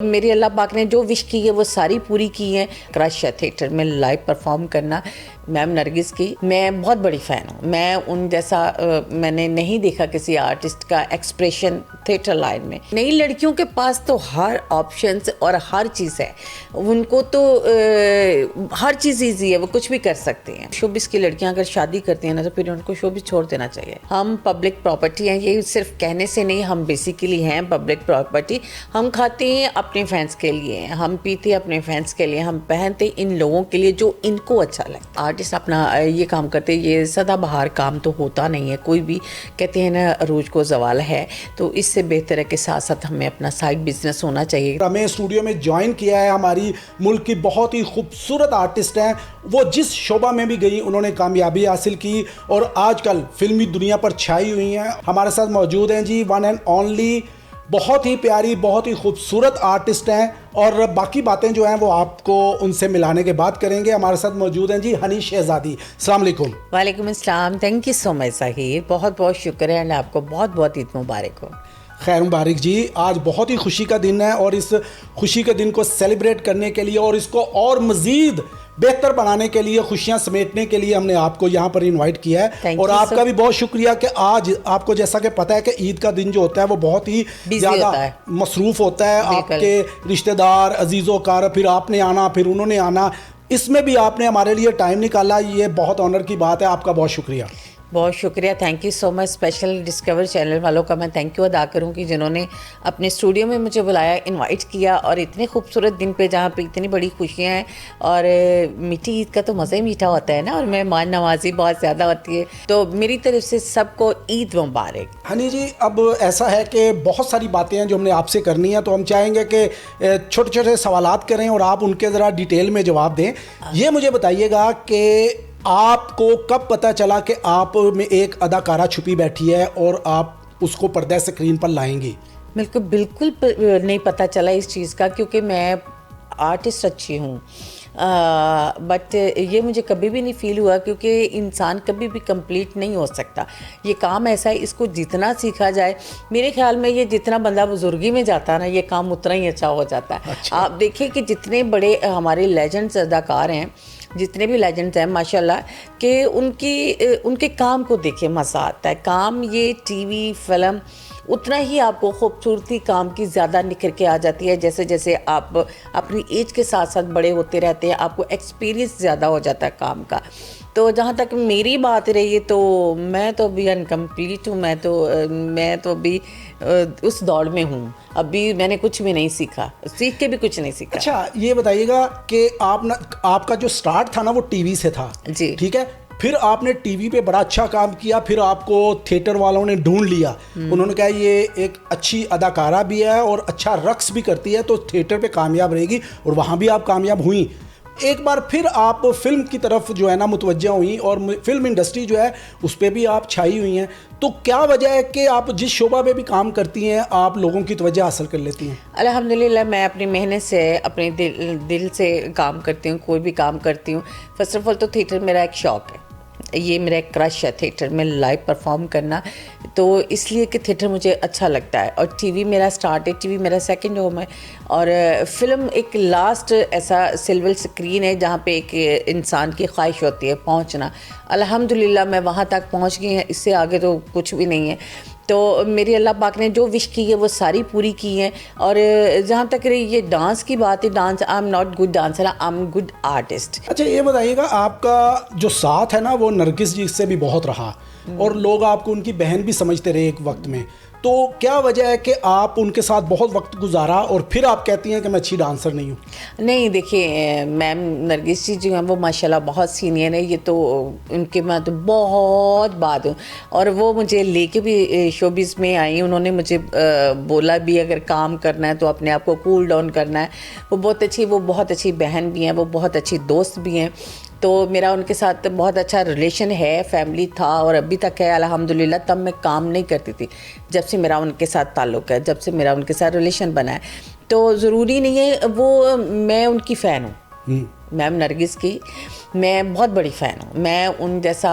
मेरी अल्लाह पाक ने जो विश की है वो सारी पूरी की है। क्रश है थिएटर में लाइव परफॉर्म करना मैम नरगिस की। मैं बहुत बड़ी फ़ैन हूँ। मैं उन जैसा मैंने नहीं देखा किसी आर्टिस्ट का एक्सप्रेशन थिएटर लाइन में। नई लड़कियों के पास तो हर ऑप्शंस और हर चीज़ है, उनको तो हर चीज़ ईजी है, वो कुछ भी कर सकती हैं। शोबिस की लड़कियाँ अगर शादी करती हैं ना तो फिर उनको शोबिस छोड़ देना चाहिए। हम पब्लिक प्रॉपर्टी हैं, ये सिर्फ कहने से नहीं, हम बेसिकली हैं पब्लिक प्रॉपर्टी। हम खाते हैं अपने फैंस के लिए, हम पीते अपने फैंस के लिए, हम पहनते इन लोगों के लिए जो इनको अच्छा लगता है। आर्टिस्ट अपना ये काम करते, ये सदाबहार काम तो होता नहीं है। कोई भी कहते हैं ना अरूज को जवाल है, तो इससे बेहतर है कि साथ साथ हमें अपना साइड बिजनेस होना चाहिए। हमें स्टूडियो में ज्वाइन किया है हमारी मुल्क की बहुत ही खूबसूरत आर्टिस्ट हैं। वो जिस शोबा में भी गई उन्होंने कामयाबी हासिल की और आजकल फिल्मी दुनिया पर छाई हुई हैं। हमारे साथ मौजूद हैं जी वन एंड ओनली, बहुत ही प्यारी, बहुत ही खूबसूरत आर्टिस्ट हैं और बाकी बातें जो हैं वो आपको उनसे मिलाने के बाद करेंगे। हमारे साथ मौजूद हैं जी हनी शहजादी। अस्सलाम वालेकुम। वालेकुम अस्सलाम। Thank you so much Zaheer, बहुत बहुत शुक्र है, एंड आपको बहुत बहुत ईद मुबारक हो। खैर मुबारक जी। आज बहुत ही खुशी का दिन है और इस खुशी के दिन को सेलिब्रेट करने के लिए और इसको और मज़ीद बेहतर बनाने के लिए, खुशियां समेटने के लिए हमने आपको यहाँ पर इनवाइट किया है। और आपका भी बहुत शुक्रिया कि आज आपको जैसा कि पता है कि ईद का दिन जो होता है वो बहुत ही ज़्यादा मसरूफ़ होता है। आपके रिश्तेदार, अजीज़ों कार, फिर आपने आना, फिर उन्होंने आना, इसमें भी आपने हमारे लिए टाइम निकाला, ये बहुत ऑनर की बात है। आपका बहुत शुक्रिया। बहुत शुक्रिया, thank you so much. Special discover channel वालों का मैं थैंक यू अदा करूं कि जिन्होंने अपने स्टूडियो में मुझे बुलाया, इनवाइट किया और इतने खूबसूरत दिन पे जहां पे इतनी बड़ी खुशियां हैं। और मीठी ईद का तो मज़ा ही मीठा होता है ना, और मेहमान नवाजी बहुत ज़्यादा होती है। तो मेरी तरफ से सबको ईद मुबारक। हनी जी, अब ऐसा है कि बहुत सारी बातें हैं जो हमने आपसे करनी है, तो हम चाहेंगे कि छोटे छोटे सवालात करें और आप उनके ज़रा डिटेल में जवाब दें। ये मुझे बताइएगा कि आपको कब पता चला कि आप में एक अदाकारा छुपी बैठी है और आप उसको पर्दे स्क्रीन पर लाएंगी? बिल्कुल नहीं पता चला इस चीज़ का, क्योंकि मैं आर्टिस्ट अच्छी हूँ, बट ये मुझे कभी भी नहीं फील हुआ, क्योंकि इंसान कभी भी कंप्लीट नहीं हो सकता। ये काम ऐसा है, इसको जितना सीखा जाए, मेरे ख्याल में ये जितना बंदा बुजुर्गी में जाता है ना, ये काम उतना ही अच्छा हो जाता है। अच्छा। आप देखिए कि जितने बड़े हमारे लेजेंड्स अदाकार हैं, जितने भी लेजेंड्स हैं माशाल्लाह, कि उनके काम को देखे मज़ा आता है। काम ये टीवी फिल्म उतना ही आपको खूबसूरती काम की ज़्यादा निखर के आ जाती है। जैसे जैसे आप अपनी एज के साथ साथ बड़े होते रहते हैं, आपको एक्सपीरियंस ज़्यादा हो जाता है काम का। तो जहाँ तक मेरी बात रही है, तो मैं तो अभी अनकम्प्लीट हूँ। मैं तो अभी उस दौड़ में हूँ, अभी मैंने कुछ भी नहीं सीखा, सीख के भी कुछ नहीं सीखा। अच्छा, ये बताइएगा कि आपका जो स्टार्ट था ना वो टीवी से था जी, ठीक है। फिर आपने टीवी पे बड़ा अच्छा काम किया, फिर आपको थिएटर वालों ने ढूंढ लिया। उन्होंने कहा ये एक अच्छी अदाकारा भी है और अच्छा रक्स भी करती है, तो थिएटर पे कामयाब रहेगी, और वहाँ भी आप कामयाब हुई। एक बार फिर आप फिल्म की तरफ जो है ना मुतवज्जा हुई और फिल्म इंडस्ट्री जो है उस पर भी आप छाई हुई हैं। तो क्या वजह है कि आप जिस शोबा में भी काम करती हैं आप लोगों की तवज्जो हासिल कर लेती हैं? अल्हम्दुलिल्लाह, मैं अपनी मेहनत से, अपने दिल से काम करती हूँ, कोई भी काम करती हूँ। फर्स्ट ऑफ ऑल तो थिएटर मेरा एक शौक़ है, ये मेरा एक क्रश है थिएटर में लाइव परफॉर्म करना, तो इसलिए कि थिएटर मुझे अच्छा लगता है। और टीवी मेरा स्टार्ट है, टीवी मेरा सेकंड होम है, और फिल्म एक लास्ट ऐसा सिल्वर स्क्रीन है जहाँ पे एक इंसान की ख्वाहिश होती है पहुँचना। अल्हम्दुलिल्लाह मैं वहाँ तक पहुँच गई हैं, इससे आगे तो कुछ भी नहीं है। तो मेरी अल्लाह पाक ने जो विश की है वो सारी पूरी की है। और जहाँ तक रही ये डांस की बात है, dance I am not good dancer, I am good artist. अच्छा, ये बताइएगा, आपका जो साथ है ना वो नरगिस जी से भी बहुत रहा और लोग आपको उनकी बहन भी समझते रहे एक वक्त में, तो क्या वजह है कि आप उनके साथ बहुत वक्त गुजारा और फिर आप कहती हैं कि मैं अच्छी डांसर नहीं हूँ? नहीं, देखिए मैम नरगिस जी जो हैं वो माशाल्लाह बहुत सीनियर है, ये तो उनके मैं तो बहुत बाद हूँ। और वो मुझे लेके भी शोबिज़ में आई, उन्होंने मुझे बोला भी अगर काम करना है तो अपने आप को कूल डाउन करना है। वो बहुत अच्छी बहन भी हैं, वो बहुत अच्छी दोस्त भी हैं। तो मेरा उनके साथ बहुत अच्छा रिलेशन है, फैमिली था और अभी तक है अल्हम्दुलिल्लाह। तब मैं काम नहीं करती थी, जब से मेरा उनके साथ ताल्लुक़ है, जब से मेरा उनके साथ रिलेशन बना है, तो ज़रूरी नहीं है वो मैं उनकी फ़ैन हूँ मैम नरगिस की। मैं बहुत बड़ी फ़ैन हूँ। मैं उन जैसा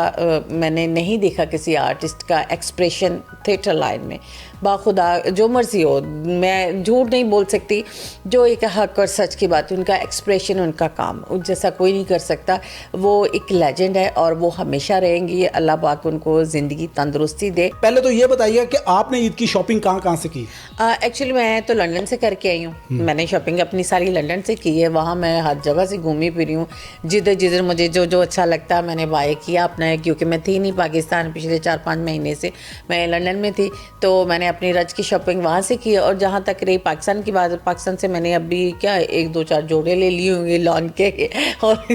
मैंने नहीं देखा किसी आर्टिस्ट का एक्सप्रेशन थिएटर लाइन में। बाखुदा जो मर्जी हो, मैं झूठ नहीं बोल सकती, जो एक हक और सच की बात, उनका एक्सप्रेशन, उनका काम जैसा कोई नहीं कर सकता। वो एक लेजेंड है और वो हमेशा रहेंगी। अल्लाह पाक उनको ज़िंदगी तंदुरुस्ती दे। पहले तो ये बताइए कि आपने ईद की शॉपिंग कहाँ कहाँ से की? एक्चुअली मैं तो लंदन से करके आई हूँ। मैंने शॉपिंग अपनी सारी लंदन से की है। वहाँ मैं हर जगह से घूमी फिरी हूँ, जिधर जिधर मुझे जो जो अच्छा लगता है मैंने बाय किया अपना, क्योंकि मैं थी नहीं पाकिस्तान पिछले 4-5 महीने से, मैं लंदन में थी, तो मैंने अपनी रज की शॉपिंग वहाँ से की। और जहाँ तक रही पाकिस्तान की बात, पाकिस्तान से मैंने अभी क्या 1-2-4 जोड़े ले लिए होंगे लॉन के और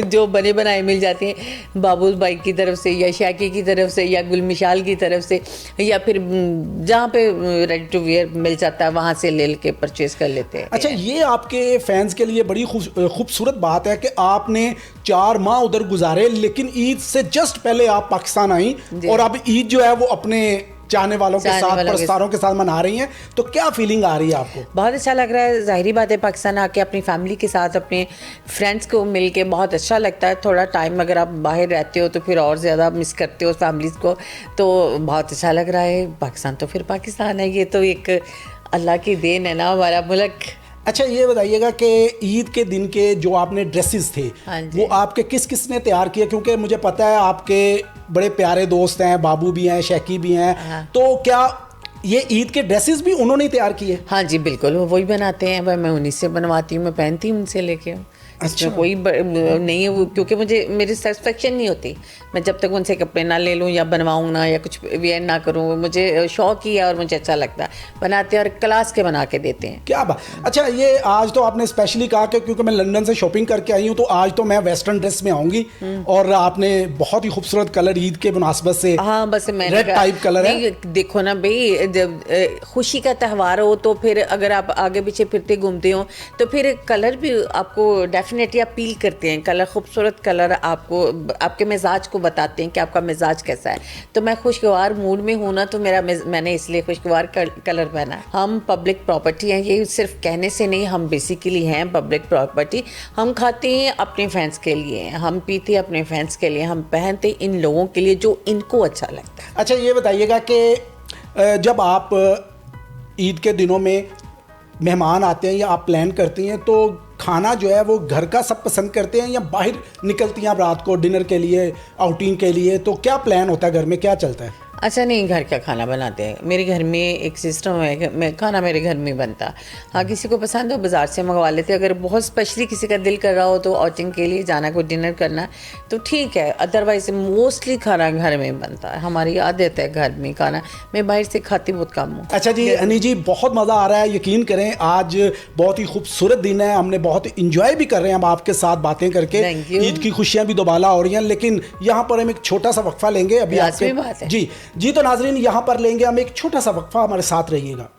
जो बने बनाए मिल जाते हैं बाबूल भाई की तरफ से या शाकी की तरफ से या गुलमिशाल की तरफ से, या फिर जहाँ पे रेडी टू वियर मिल जाता है वहाँ से ले के परचेज कर लेते हैं। अच्छा, ये आपके फैंस के लिए बड़ी खूबसूरत बात है कि आपने 4 माह उधर गुजारे, लेकिन ईद से जस्ट पहले आप पाकिस्तान आई और अब ईद जो है वो अपने चाहने वालों के साथ, परस्तारों के साथ मना रही हैं। तो क्या फीलिंग आ रही है आपको? बहुत अच्छा लग रहा है। जाहिरी बात है, पाकिस्तान आके अपनी फैमिली के साथ, अपने फ्रेंड्स को मिल के बहुत अच्छा लगता है। थोड़ा टाइम अगर आप बाहर रहते हो तो फिर और ज़्यादा मिस करते हो फैमिलीज़ को, तो बहुत अच्छा लग रहा है। पाकिस्तान तो फिर पाकिस्तान है, ये तो एक अल्लाह की देन है ना हमारा मुल्क। अच्छा, ये बताइएगा कि ईद के दिन के जो आपने ड्रेसेस थे वो आपके किस किस ने तैयार किए? क्योंकि मुझे पता है आपके बड़े प्यारे दोस्त हैं, बाबू भी हैं, शैकी भी हैं, तो क्या ये ईद के ड्रेसेस भी उन्होंने तैयार किए? हाँ जी बिल्कुल, वो वही बनाते हैं, मैं उन्हीं से बनवाती हूँ, मैं पहनती हूँ उनसे लेके। अच्छा, कोई नहीं है, क्योंकि मुझे मेरी सेटिस्फेक्शन नहीं होती मैं जब तक उनसे कपड़े ना ले लूँ या बनवाऊँ ना या कुछ वेयर ना करूँ। मुझे शौक ही है और मुझे अच्छा लगता है, बनाते हैं और क्लास के बना के देते हैं। क्या बात। अच्छा, ये आज तो आपने स्पेशली कहा कि क्योंकि मैं लंदन से शॉपिंग करके आई हूँ तो आज तो मैं वेस्टर्न ड्रेस में आऊँगी, और आपने बहुत ही खूबसूरत कलर ईद के मुनासबत से, हाँ बस मैंने रेड टाइप कलर है। देखो ना भाई, जब खुशी का त्यौहार हो तो फिर अगर आप आगे पीछे फिरते घूमते हो तो फिर कलर भी आपको डेफिनेटली अपील करते हैं। कलर, खूबसूरत कलर आपको आपके मिजाज को बताते हैं कि आपका मिजाज कैसा है। तो मैं खुशगवार मूड में हूँ ना, तो मैंने इसलिए खुशगवार कलर पहना है। हम पब्लिक प्रॉपर्टी हैं, ये सिर्फ कहने से नहीं, हम बेसिकली हैं पब्लिक प्रॉपर्टी। हम खाते हैं अपने फैंस के लिए, हम पीते अपने फैंस के लिए, हम पहनते इन लोगों के लिए जो इनको अच्छा लगता है। अच्छा, ये बताइएगा कि जब आप ईद के दिनों में मेहमान आते हैं या आप प्लान करती हैं तो खाना जो है वो घर का सब पसंद करते हैं या बाहर निकलती हैं आप रात को डिनर के लिए, आउटिंग के लिए? तो क्या प्लान होता है घर में, क्या चलता है? अच्छा नहीं, घर का खाना बनाते हैं। मेरे घर में एक सिस्टम है कि मैं खाना मेरे घर में बनता। हाँ, किसी को पसंद हो बाज़ार से मंगवा लेते। अगर बहुत स्पेशली किसी का दिल कर रहा हो तो आउटिंग के लिए जाना, कोई डिनर करना, तो ठीक है। अदरवाइज मोस्टली खाना घर में बनता है। हमारी आदत है घर में खाना, मैं बाहर से खाती बहुत कम हूँ। अच्छा जी हनी जी, बहुत मज़ा आ रहा है। यकीन करें आज बहुत ही खूबसूरत दिन है, हमने बहुत इंजॉय भी कर रहे हैं हम आपके साथ बातें करके। ईद की खुशियाँ भी दोबारा हो रही हैं, लेकिन यहाँ पर हम एक छोटा सा वक्फा लेंगे अभी आपसे। बात है जी तो नाजरीन, यहाँ पर लेंगे हम एक छोटा सा वक्फा, हमारे साथ रहिएगा।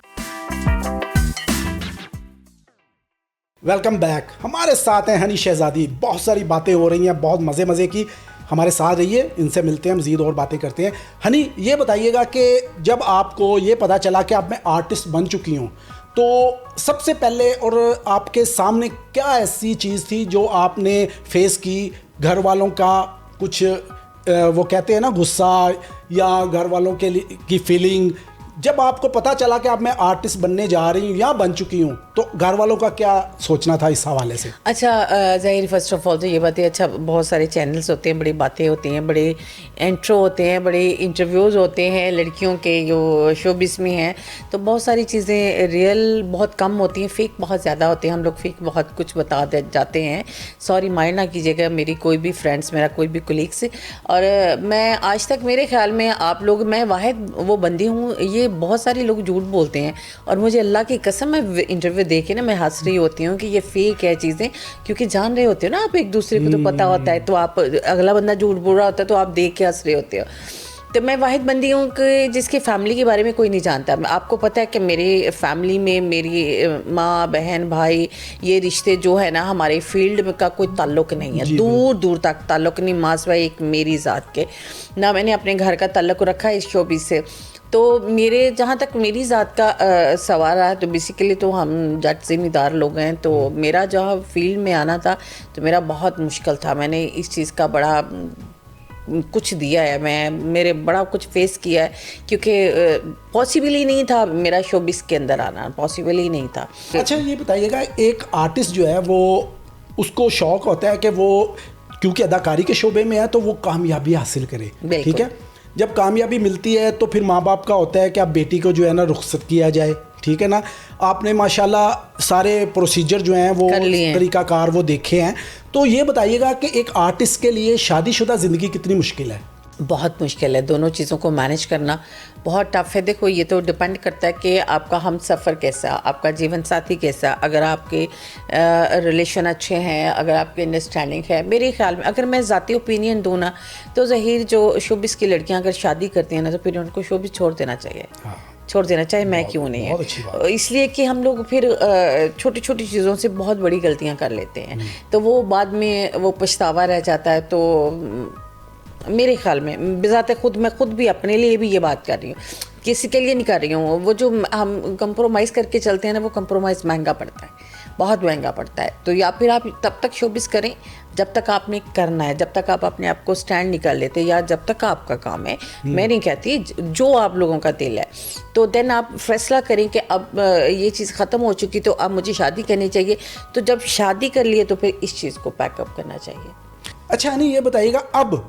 Welcome back. हमारे साथ हैं हनी शहजादी। बहुत सारी बातें हो रही हैं, बहुत मज़े की। हमारे साथ रहिए, इनसे मिलते हैं, मज़ीद और बातें करते हैं। हनी, ये बताइएगा कि जब आपको ये पता चला कि आप मैं आर्टिस्ट बन चुकी हूँ, तो सबसे पहले और आपके सामने क्या ऐसी चीज़ थी जो आपने फेस की? घर वालों का कुछ वो कहते हैं ना गुस्सा, या घर वालों के लिए की फीलिंग? जब आपको पता चला कि अब मैं आर्टिस्ट बनने जा रही हूँ या बन चुकी हूँ, तो घर वालों का क्या सोचना था इस हवाले से? अच्छा, ज़ाहिर फर्स्ट ऑफ ऑल तो ये बात है, अच्छा बहुत सारे चैनल्स होते हैं, बड़ी बातें होती हैं, बड़े इंट्रो होते हैं, बड़े इंटरव्यूज़ होते हैं लड़कियों के जो शोबिस में हैं, तो बहुत सारी चीज़ें रियल बहुत कम होती हैं, फेक बहुत ज़्यादा होते हैं। हम लोग फेक बहुत कुछ बता जाते हैं। सॉरी माइंड ना कीजिएगा मेरी कोई भी फ्रेंड्स, मेरा कोई भी कोलीग्स। और मैं आज तक मेरे ख्याल में आप लोग, मैं वाहिद वो बंदी हूँ, ये बहुत सारे लोग झूठ बोलते हैं और मुझे अल्लाह की कसम मैं इंटरव्यू देखे ना मैं हंस रही होती हूँ कि ये फेक है चीज़ें, क्योंकि जान रहे होते हो ना आप एक दूसरे को, तो पता होता है, तो आप अगला बंदा झूठ बोल रहा होता है तो आप देख के हंस रहे होते हो। तो मैं वाहिद बंदी हूँ कि जिसकी फैमिली के बारे में कोई नहीं जानता। आपको पता है कि मेरी फैमिली में मेरी माँ, बहन, भाई, ये रिश्ते जो है ना हमारे फील्ड का कोई ताल्लुक़ नहीं है, दूर दूर तक ताल्लुक़ नहीं। माँ सिवाय एक मेरी ज़ात के ना मैंने अपने घर का ताल्लुक़ रखा है इस शोबीज़ से। तो मेरे जहाँ तक मेरी ज़ात का सवाल है, तो बेसिकली तो हम जट ज़िम्मेदार लोग हैं, तो मेरा जहाँ फील्ड में आना था तो मेरा बहुत मुश्किल था। मैंने इस चीज़ का बड़ा कुछ दिया है, मैं मेरे बड़ा कुछ फेस किया है, क्योंकि पॉसिबल ही नहीं था मेरा शोबिस के अंदर आना, पॉसिबल ही नहीं था। अच्छा ये बताइएगा, एक आर्टिस्ट जो है वो उसको शौक होता है कि वो क्योंकि अदाकारी के शोबे में है तो वो कामयाबी हासिल करे, ठीक है। जब कामयाबी मिलती है तो फिर माँ बाप का होता है कि अब बेटी को जो है ना रुखसत किया जाए, ठीक है ना। आपने माशाल्लाह सारे प्रोसीजर जो हैं वो तरीकाकार वो देखे हैं, तो ये बताइएगा कि एक आर्टिस्ट के लिए शादीशुदा ज़िंदगी कितनी मुश्किल है? बहुत मुश्किल है, दोनों चीज़ों को मैनेज करना बहुत टफ है। देखो ये तो डिपेंड करता है कि आपका हम सफ़र कैसा, आपका जीवन साथी कैसा, अगर आपके रिलेशन अच्छे हैं, अगर आपकी अंडरस्टैंडिंग है। मेरे ख्याल में अगर मैं ज़ाती ओपिनियन दूँ ना, तो ज़हीर जो शोबिस की लड़कियां अगर शादी करती हैं ना, तो फिर उनको शोबिस छोड़ देना चाहिए। छोड़ देना चाहिए, मैं क्यों नहीं है, इसलिए कि हम लोग फिर छोटी छोटी चीज़ों से बहुत बड़ी गलतियाँ कर लेते हैं, तो वो बाद में वो पछतावा रह जाता है। तो मेरे ख्याल में बिज़ाते खुद, मैं खुद भी अपने लिए भी ये बात कर रही हूँ, किसी के लिए नहीं कर रही हूँ। वो जो हम कंप्रोमाइज़ करके चलते हैं ना, वो कंप्रोमाइज़ महंगा पड़ता है, बहुत महंगा पड़ता है। तो या फिर आप तब तक शोबिस करें जब तक आपने करना है, जब तक आप अपने आप को स्टैंड निकाल लेते, या जब तक आपका काम है। मैं नहीं कहती, जो आप लोगों का दिल है, तो देन आप फैसला करें कि अब ये चीज़ ख़त्म हो चुकी, तो अब मुझे शादी करनी चाहिए। तो जब शादी कर लिए तो फिर इस चीज़ को पैकअप करना चाहिए। अच्छा यानी ये बताइएगा, अब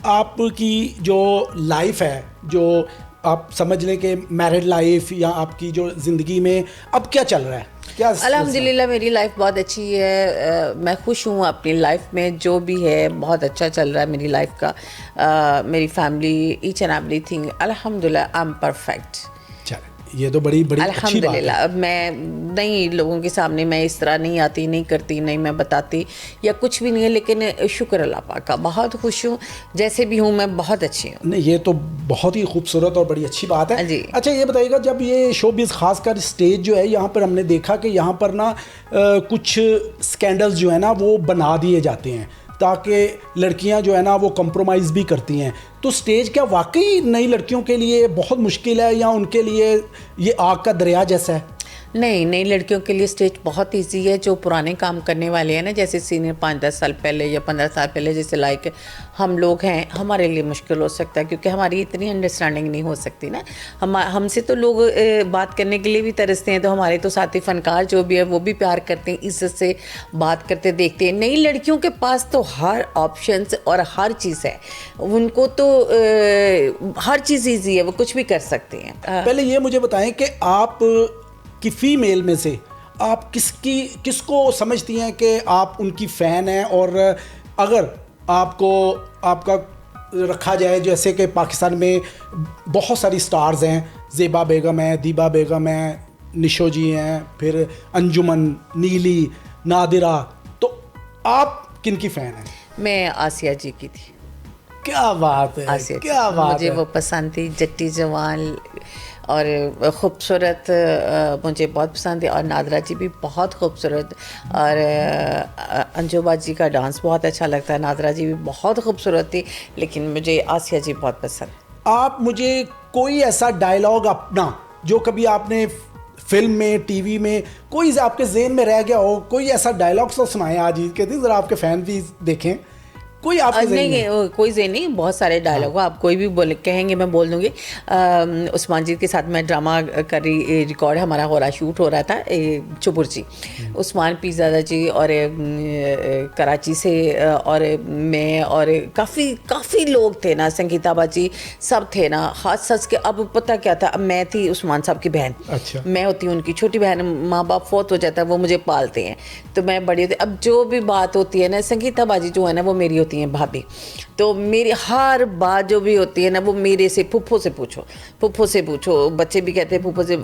आपकी जो लाइफ है, जो आप समझ लें कि मैरिड लाइफ या आपकी जो ज़िंदगी में अब क्या चल रहा है? क्या अल्हम्दुलिल्लाह मेरी लाइफ बहुत अच्छी है, मैं खुश हूँ अपनी लाइफ में, जो भी है बहुत अच्छा चल रहा है मेरी लाइफ का। मेरी फैमिली, ईच एंड एवरीथिंग, अल्हम्दुलिल्लाह आई एम परफेक्ट। ये तो बड़ी बड़ी अच्छी बात है। अब मैं नहीं लोगों के सामने मैं इस तरह नहीं आती, नहीं करती, नहीं मैं बताती या कुछ भी नहीं है, लेकिन शुक्र अल्लाह पाक का, बहुत खुश हूँ, जैसे भी हूँ मैं बहुत अच्छी हूँ। नहीं ये तो बहुत ही खूबसूरत और बड़ी अच्छी बात है जी। अच्छा ये बताइएगा, जब ये शोबिज़ खासकर स्टेज जो है, यहाँ पर हमने देखा कि यहाँ पर ना कुछ स्कैंडल्स जो है ना वो बना दिए जाते हैं ताकि लड़कियां जो है ना वो कंप्रोमाइज़ भी करती हैं। तो स्टेज क्या वाकई नई लड़कियों के लिए बहुत मुश्किल है, या उनके लिए ये आग का दरिया जैसा है? नहीं, नई लड़कियों के लिए स्टेज बहुत इजी है। जो पुराने काम करने वाले हैं ना, जैसे सीनियर 5-10 साल पहले या 15 साल पहले जैसे लाइक हम लोग हैं, हमारे लिए मुश्किल हो सकता है, क्योंकि हमारी इतनी अंडरस्टैंडिंग नहीं हो सकती ना। हमसे तो लोग बात करने के लिए भी तरसते हैं, तो हमारे तो साथी फनकार जो भी है वो भी प्यार करते हैं, इज्जत से बात करते देखते हैं। नई लड़कियों के पास तो हर ऑप्शंस और हर चीज़ है, उनको तो हर चीज़ ईजी है, वो कुछ भी कर सकते हैं। पहले ये मुझे बताएं कि आप कि फीमेल में से आप किसको समझती हैं कि आप उनकी फ़ैन हैं, और अगर आपका रखा जाए, जैसे कि पाकिस्तान में बहुत सारी स्टार्स हैं, ज़ेबा बेगम है, दीबा बेगम है, निशो जी हैं, फिर अंजुमन, नीली, नादिरा, तो आप किन की फ़ैन हैं? मैं आसिया जी की थी। क्या बात है, क्या बात मुझे वो पसंद थी, जट्टी जवान और ख़ूबसूरत, मुझे बहुत पसंद है। और नादरा जी भी बहुत खूबसूरत, और अंजुबा जी का डांस बहुत अच्छा लगता है। नादरा जी भी बहुत खूबसूरत थी, लेकिन मुझे आसिया जी बहुत पसंद। आप मुझे कोई ऐसा डायलॉग अपना जो कभी आपने फिल्म में, टीवी में, कोई आपके ज़हन में रह गया हो, कोई ऐसा डायलॉग तो सुनाएं आज ईद के दिन, ज़रा आपके फ़ैन भी देखें। कोई आपके नहीं, कोई ज़हन नहीं, बहुत सारे डायलॉग हो, आप कोई भी बोल कहेंगे मैं बोल दूंगी। उस्मान जी के साथ मैं ड्रामा कर रही, रिकॉर्ड हमारा हो रहा, शूट हो रहा था चुपुरची, उस्मान पीरज़ादा जी और कराची से, और मैं और काफ़ी लोग थे ना, संगीता बाजी सब थे ना, खास सच के। अब पता क्या था, अब मैं थी उस्मान साहब की बहन। अच्छा। मैं होती उनकी छोटी बहन, माँ बाप फोत हो जाता है, वो मुझे पालते हैं, तो मैं बड़ी होती। अब जो भी बात होती है ना, संगीता बाजी जो है ना वो मेरी होती हैं भाभी, तो मेरी हर बात जो भी होती है ना वो मेरे से, फुफ्फो से पूछो। बच्चे भी कहते हैं फुफ्फो से,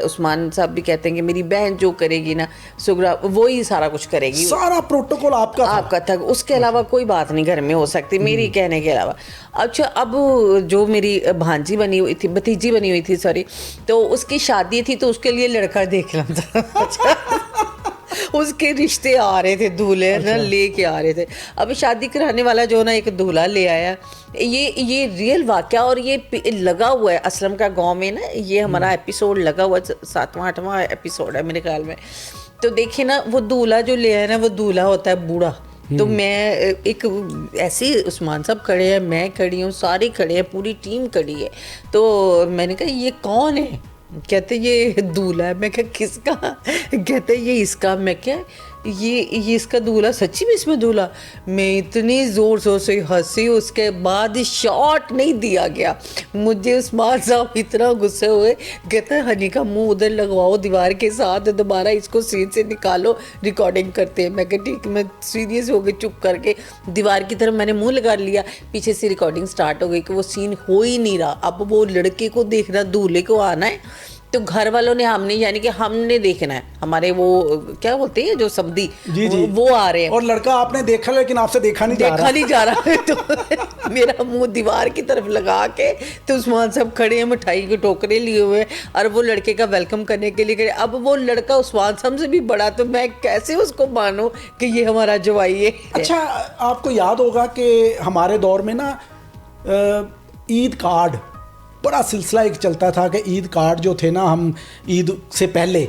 उस्मान साहब भी कहते हैं कि मेरी बहन जो करेगी ना सुगरा, वही सारा कुछ करेगी, सारा प्रोटोकॉल आपका था। उसके अलावा कोई बात नहीं घर में हो सकती मेरी कहने के अलावा। अच्छा, अब जो मेरी भांजी बनी हुई थी, भतीजी बनी हुई थी सॉरी, तो उसकी शादी थी, तो उसके लिए लड़का देखना था। उसके रिश्ते आ रहे थे, दूल्हे ना लेके आ रहे थे। अब शादी कराने वाला जो ना एक दूल्हा ले आया, ये रियल वाकया, और ये लगा हुआ है असलम का गांव में ना, ये हमारा एपिसोड लगा हुआ, 7वां-8वां एपिसोड है मेरे ख्याल में। तो देखिए ना, वो दूल्हा जो ले आया ना, वो दूल्हा होता है बूढ़ा, तो मैं एक ऐसे उस्मान साहब खड़े हैं, मैं खड़ी हूँ, सारे खड़े हैं, पूरी टीम खड़ी है। तो मैंने कहा ये कौन है? कहते ये दूल्हा है। मैं क्या किसका? कहते ये इसका। मैं क्या ये इसका दूल्हा? सच्ची में इसमें दूल्हा? मैं इतनी ज़ोर ज़ोर से हंसी, उसके बाद शॉट नहीं दिया गया। मुझे उस्मान साहब इतना गुस्से हुए, कहते हैं हनी का मुंह उधर लगवाओ दीवार के साथ, दोबारा इसको सीन से निकालो, रिकॉर्डिंग करते हैं। मैं कहा ठीक। मैं सीरियस हो गई, चुप करके दीवार की तरफ मैंने मुंह लगा लिया। पीछे से रिकॉर्डिंग स्टार्ट हो गई कि वो सीन हो ही नहीं रहा। अब वो लड़के को देखना, दूल्हे को आना है, तो घर वालों ने, हमने यानी कि हमने देखना है, हमारे वो क्या बोलते हैं जो समधी, वो आ रहे हैं। और लड़का आपने देखा लेकिन आपसे देखा नहीं जा रहा है। तो मेरा मुंह दीवार की तरफ लगा के, तो उस्मान साहब खड़े हैं, मिठाई के टोकरे लिए हुए, और वो लड़के का वेलकम करने के लिए खड़े। अब वो लड़का उस्मान साहब से भी बड़ा, तो मैं कैसे उसको मानूं कि ये हमारा जवाई है। अच्छा, आपको याद होगा कि हमारे दौर में ना ईद कार्ड बड़ा सिलसिला एक चलता था कि ईद कार्ड जो थे ना, हम ईद से पहले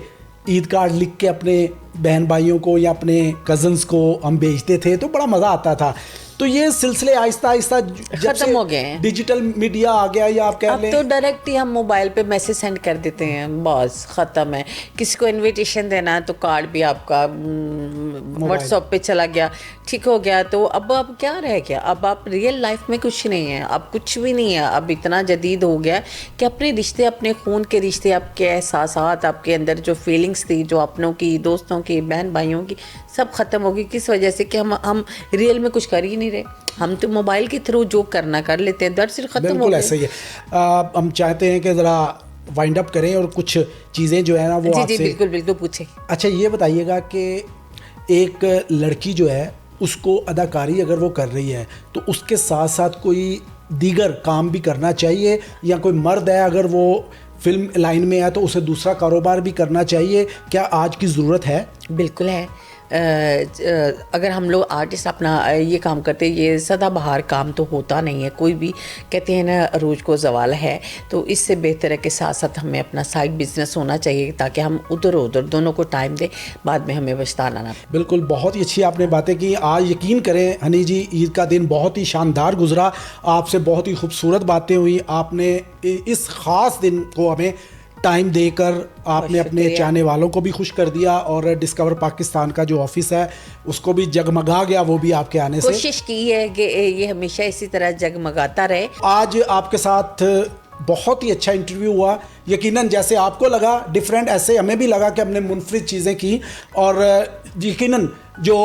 ईद कार्ड लिख के अपने बहन भाइयों को या अपने कज़न्स को हम भेजते थे, तो बड़ा मज़ा आता था। तो ये सिलसिले आहिस्ता आहिस्ता खत्म हो गए हैं। डिजिटल मीडिया आ गया, या आप कह लें अब तो डायरेक्ट ही हम मोबाइल पे मैसेज सेंड कर देते हैं, बस ख़त्म है। किसी को इनविटेशन देना है तो कार्ड भी आपका व्हाट्सएप पे चला गया, ठीक हो गया। तो अब क्या रह गया? अब आप रियल लाइफ में कुछ नहीं है, अब कुछ भी नहीं है। अब इतना जदीद हो गया कि अपने रिश्ते, अपने खून के रिश्ते, आपके एहसासात, आपके अंदर जो फीलिंग्स थी, जो अपनों की, दोस्तों की, बहन भाइयों की, सब ख़त्म हो गई। किस वजह से? कि हम रियल में कुछ कर ही नहीं रहे। हम तो मोबाइल के थ्रू जो करना कर लेते हैं, दरअसल ख़त्म हो गया। बिल्कुल ऐसा ही है। हम चाहते हैं कि ज़रा वाइंड अप करें और कुछ चीज़ें जो है ना वो जी बिल्कुल बिल्कुल पूछें। अच्छा, ये बताइएगा कि एक लड़की जो है उसको अदाकारी अगर वो कर रही है तो उसके साथ साथ कोई दीगर काम भी करना चाहिए, या कोई मर्द है अगर वो फिल्म लाइन में है तो उसे दूसरा कारोबार भी करना चाहिए? क्या आज की ज़रूरत है? बिल्कुल है। अगर हम लोग आर्टिस्ट अपना ये काम करते, ये सदाबहार काम तो होता नहीं है कोई भी। कहते हैं ना अरूज को ज़वाल है, तो इससे बेहतर है कि साथ साथ हमें अपना साइड बिजनेस होना चाहिए, ताकि हम उधर उधर दोनों को टाइम दें, बाद में हमें पछताना ना। बिल्कुल, बहुत ही अच्छी आपने बातें की। आज यकीन करें हनी जी, ईद का दिन बहुत ही शानदार गुजरा, आपसे बहुत ही खूबसूरत बातें हुई। आपने इस ख़ास दिन को हमें टाइम देकर आपने अपने चाहने वालों को भी खुश कर दिया, और डिस्कवर पाकिस्तान का जो ऑफिस है उसको भी जगमगा गया वो भी आपके आने से। कोशिश की है कि ये हमेशा इसी तरह जगमगाता रहे। आज आपके साथ बहुत ही अच्छा इंटरव्यू हुआ। यकीनन जैसे आपको लगा डिफरेंट, ऐसे हमें भी लगा कि हमने मुनफरिद चीज़ें की, और यकीनन जो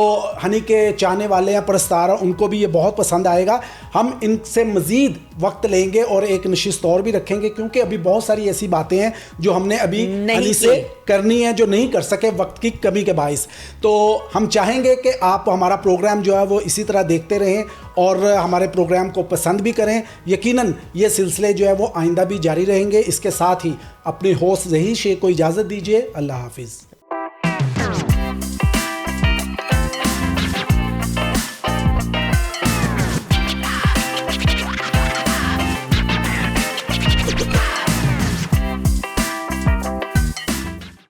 हनी के चाहने वाले हैं, परस्तार हैं, उनको भी ये बहुत पसंद आएगा। हम इनसे मज़ीद वक्त लेंगे और एक नशिस्त और भी रखेंगे, क्योंकि अभी बहुत सारी ऐसी बातें हैं जो हमने अभी हनी से करनी है, जो नहीं कर सके वक्त की कमी के बाइस। तो हम चाहेंगे कि आप हमारा प्रोग्राम जो है वो इसी तरह देखते रहें और हमारे प्रोग्राम को पसंद भी करें। यकीनन ये सिलसिले जो है वो आइंदा भी जारी रहेंगे। इसके साथ ही अपने होस्ट ज़हीर शेख को इजाज़त दीजिए। अल्लाह हाफिज़।